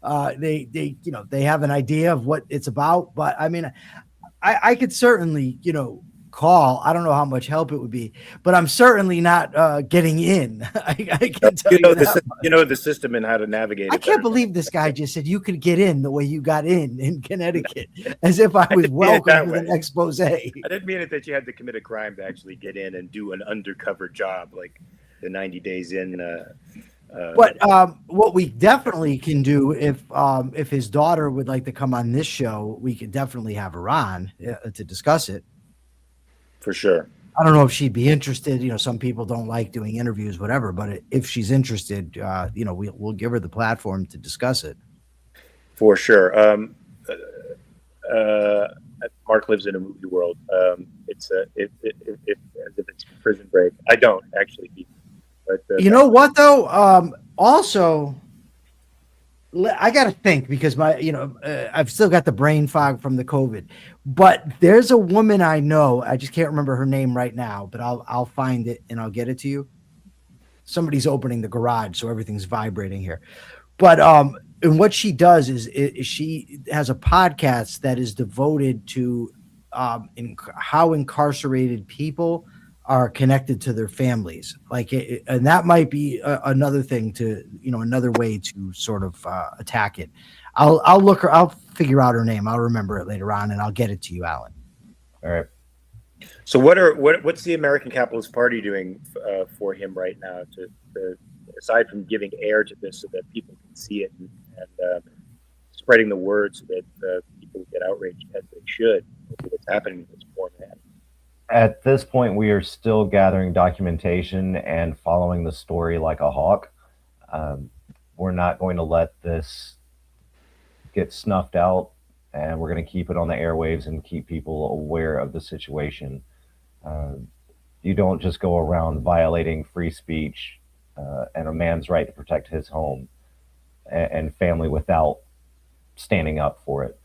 They have an idea of what it's about, but I mean, I could certainly, call. I don't know how much help it would be, but I'm certainly not getting in. I can tell you the system and how to navigate it. I can't believe this guy just said you could get in the way you got in Connecticut, as if I was welcome with an expose. I didn't mean it that you had to commit a crime to actually get in and do an undercover job like the 90 days in. But what we definitely can do, if his daughter would like to come on this show, we could definitely have her on to discuss it. For sure. I don't know if she'd be interested. Some people don't like doing interviews, whatever. But if she's interested, we'll give her the platform to discuss it. For sure. Mark lives in a movie world. It's as if it's Prison Break. I don't actually. But you know what though? Also, I got to think because I've still got the brain fog from the COVID. But there's a woman I know. I just can't remember her name right now, but I'll find it and I'll get it to you. Somebody's opening the garage, so everything's vibrating here. But and what she does is she has a podcast that is devoted to how incarcerated people are connected to their families. And that might be another thing to, another way to sort of attack it. I'll figure out her name. I'll remember it later on and I'll get it to you, Alan. All right. So what's the American Capitalist Party doing for him right now to aside from giving air to this so that people can see it and spreading the word so that people get outraged as they should over what's happening in this format? At this point, we are still gathering documentation and following the story like a hawk. We're not going to let this get snuffed out, and we're going to keep it on the airwaves and keep people aware of the situation. You don't just go around violating free speech and a man's right to protect his home and family without standing up for it.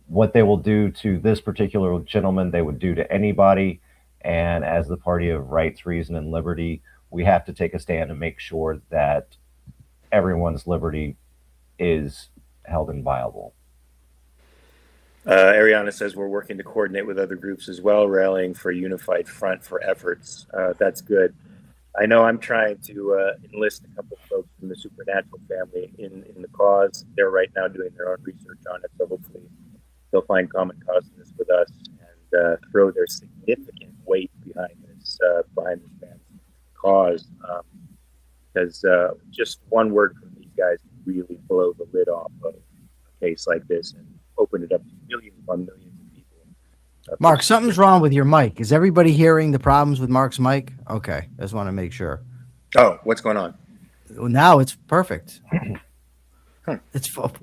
What they will do to this particular gentleman, they would do to anybody. And as the party of rights, reason, and liberty, we have to take a stand and make sure that everyone's liberty is held inviolable. Ariana says we're working to coordinate with other groups as well, rallying for a unified front for efforts. That's good. I know I'm trying to enlist a couple of folks from the Supernatural family in the cause. They're right now doing their own research on it, so hopefully they'll find common cause in this with us and throw their significant weight behind this man's cause. Because just one word from these guys can really blow the lid off of a case like this and open it up to millions upon millions of people. Mark, something's wrong with your mic. Is everybody hearing the problems with Mark's mic? Okay, I just want to make sure. Oh, what's going on? Well, now it's perfect.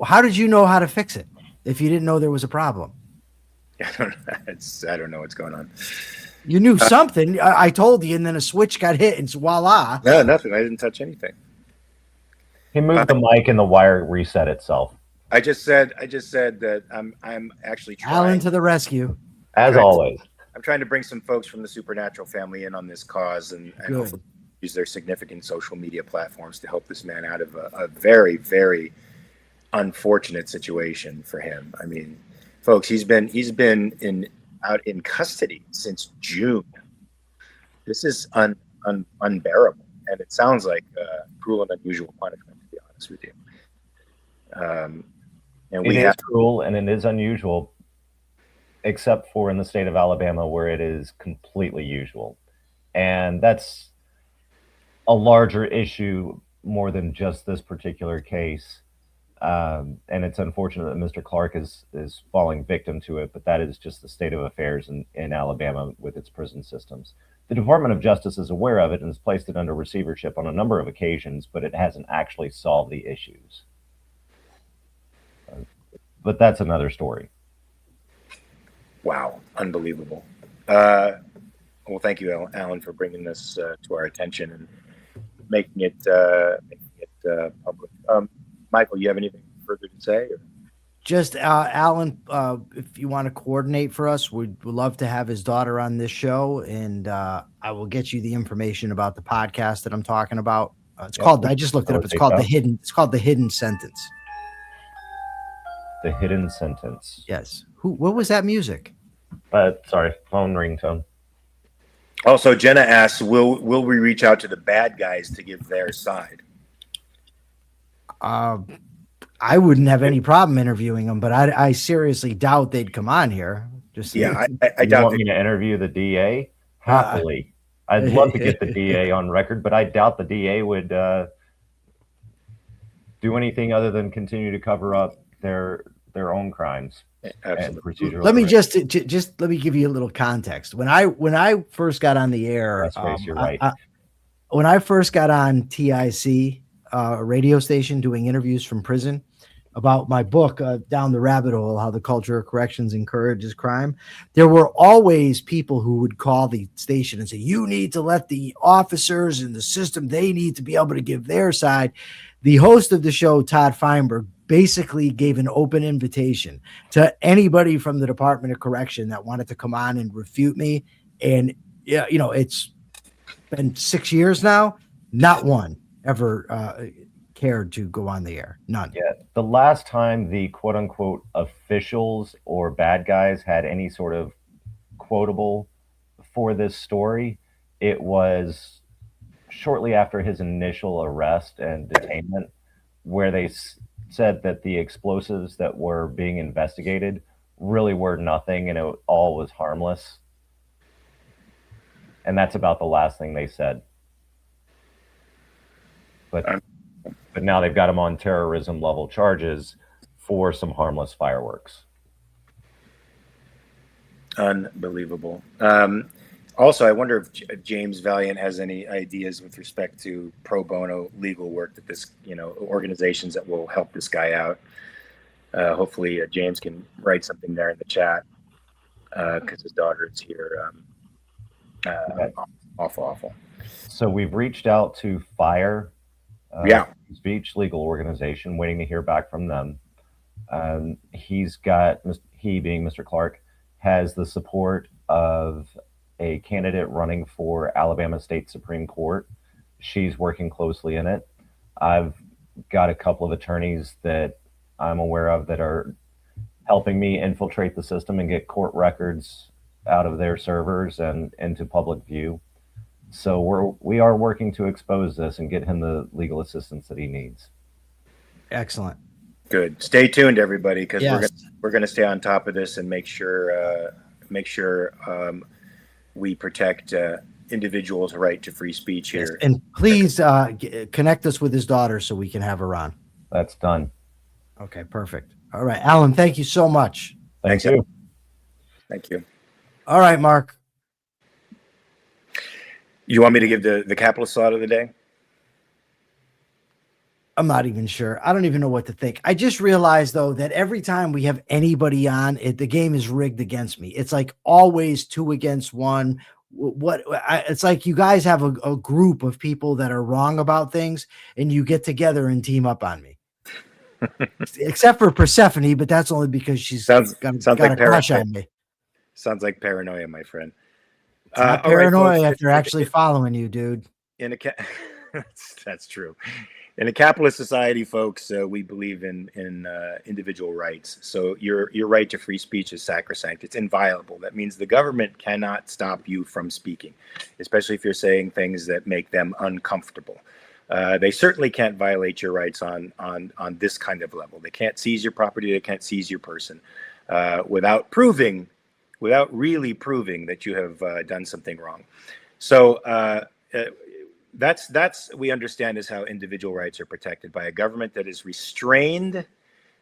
How did you know how to fix it if you didn't know there was a problem? I don't know what's going on. You knew something. I told you, and then a switch got hit, and voila. No, nothing. I didn't touch anything. He moved the mic, and the wire reset itself. I just said that I'm actually trying. Alan to the rescue. As always. I'm trying to bring some folks from the Supernatural family in on this cause and hopefully use their significant social media platforms to help this man out of a very, very unfortunate situation for him. I mean, folks, he's been out in custody since June. This is unbearable, and it sounds like cruel and unusual punishment, to be honest with you. And it is cruel and it is unusual, except for in the state of Alabama, where it is completely usual. And that's a larger issue more than just this particular case. And it's unfortunate that Mr. Clark is falling victim to it, but that is just the state of affairs in Alabama with its prison systems. The Department of Justice is aware of it and has placed it under receivership on a number of occasions, but it hasn't actually solved the issues. But that's another story. Wow, unbelievable. Well, thank you, Alan, for bringing this to our attention and making it public. Michael, you have anything further to say? Or? Just Alan, if you want to coordinate for us, we'd love to have his daughter on this show, and I will get you the information about the podcast that I'm talking about. It's called. I just looked it up. It's called the Hidden Sentence. The Hidden Sentence. Yes. What was that music? Sorry, phone ringtone. Also, Jenna asks, will we reach out to the bad guys to give their side? I wouldn't have any problem interviewing them, but I seriously doubt they'd come on here. Just yeah, I doubt. You want me to interview the DA? Happily, I'd love to get the DA on record, but I doubt the DA would do anything other than continue to cover up their own crimes. Absolutely. Let me just let me give you a little context. When I first got on the air, you're right. When I first got on TIC, a radio station doing interviews from prison, about my book, Down the Rabbit Hole, How the Culture of Corrections Encourages Crime, there were always people who would call the station and say, you need to let the officers in the system, they need to be able to give their side. The host of the show, Todd Feinberg, basically gave an open invitation to anybody from the Department of Correction that wanted to come on and refute me. And, yeah, you know, it's been 6 years now. Not one ever cared to go on the air. None. Yeah. The last time the quote unquote officials or bad guys had any sort of quotable for this story, it was shortly after his initial arrest and detainment, where they said that the explosives that were being investigated really were nothing and it all was harmless. And that's about the last thing they said. But now they've got him on terrorism level charges for some harmless fireworks. Unbelievable. Also, I wonder if James Valiant has any ideas with respect to pro bono legal work that this, you know, organizations that will help this guy out. Hopefully, James can write something there in the chat because his daughter is here. Awful. So we've reached out to FIRE, Beach Legal Organization, waiting to hear back from them. He being Mr. Clark, has the support of a candidate running for Alabama State Supreme Court. She's working closely in it. I've got a couple of attorneys that I'm aware of that are helping me infiltrate the system and get court records out of their servers and into public view. So we are working to expose this and get him the legal assistance that he needs. Excellent. Good. Stay tuned, everybody, because yes, we're going to stay on top of this and make sure we protect individuals' right to free speech here. Yes. And please connect us with his daughter so we can have her on. That's done. Okay, perfect. All right, Alan, thank you so much. Thank you. Thank you. All right, Mark. You want me to give the capitalist thought of the day? I'm not even sure. I don't even know what to think. I just realized, though, that every time we have anybody on, the game is rigged against me. It's like always 2 against 1. It's like you guys have a group of people that are wrong about things, and you get together and team up on me. Except for Persephone, but that's only because she's got a crush on me. Sounds like paranoia, my friend. It's not paranoia if they're actually following you, dude. That's true. In a capitalist society, folks, we believe in individual rights. So your right to free speech is sacrosanct. It's inviolable. That means the government cannot stop you from speaking, especially if you're saying things that make them uncomfortable. They certainly can't violate your rights on this kind of level. They can't seize your property. They can't seize your person without really proving that you have done something wrong. So that's we understand is how individual rights are protected by a government that is restrained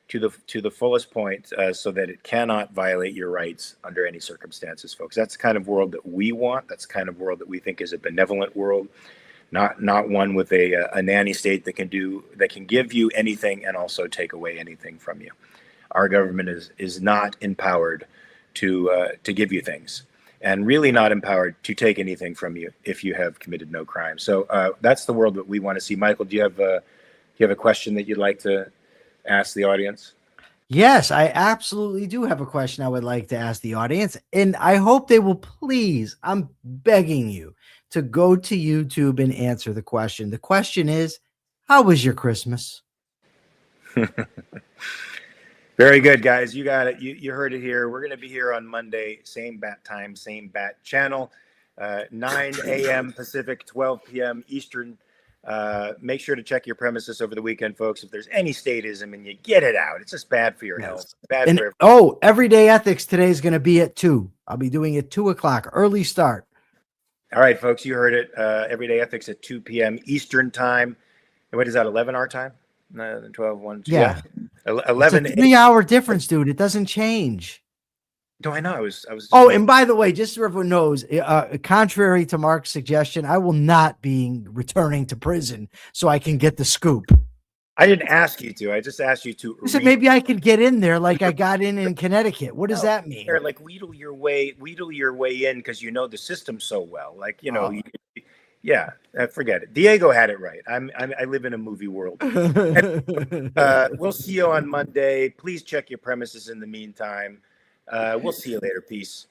to the fullest point, so that it cannot violate your rights under any circumstances, folks. That's the kind of world that we want. That's the kind of world that we think is a benevolent world, not one with a nanny state that can give you anything and also take away anything from you. Our government is not empowered to give you things, and really not empowered to take anything from you if you have committed no crime. So that's the world that we want to see. Michael, do you have a question that you'd like to ask the audience? Yes, I absolutely do have a question I would like to ask the audience, and I hope they will please, I'm begging you to go to YouTube and answer the question. The question is, how was your Christmas? Very good, guys. You got it. You heard it here. We're going to be here on Monday, same bat time, same bat channel, 9 a.m. Pacific, 12 p.m. Eastern. Make sure to check your premises over the weekend, folks. If there's any statism and you get it out, it's just bad for your health. Bad for everyone. Everyday Ethics today is going to be at 2. I'll be doing it 2 o'clock, early start. All right, folks, you heard it. Everyday Ethics at 2 p.m. Eastern time. And what is that, 11 our time? 12, 1, 2. Yeah. 11. It's a 3-hour difference, dude. It doesn't change. No, I know. I was. Oh, and by the way, just so everyone knows, contrary to Mark's suggestion, I will not be returning to prison so I can get the scoop. I didn't ask you to. I just asked you to. I said maybe I could get in there like I got in Connecticut. What does that mean? Or like wheedle your way in because you know the system so well. Like yeah, forget it. Diego had it right. I live in a movie world. We'll see you on Monday. Please check your premises in the meantime. We'll see you later. Peace.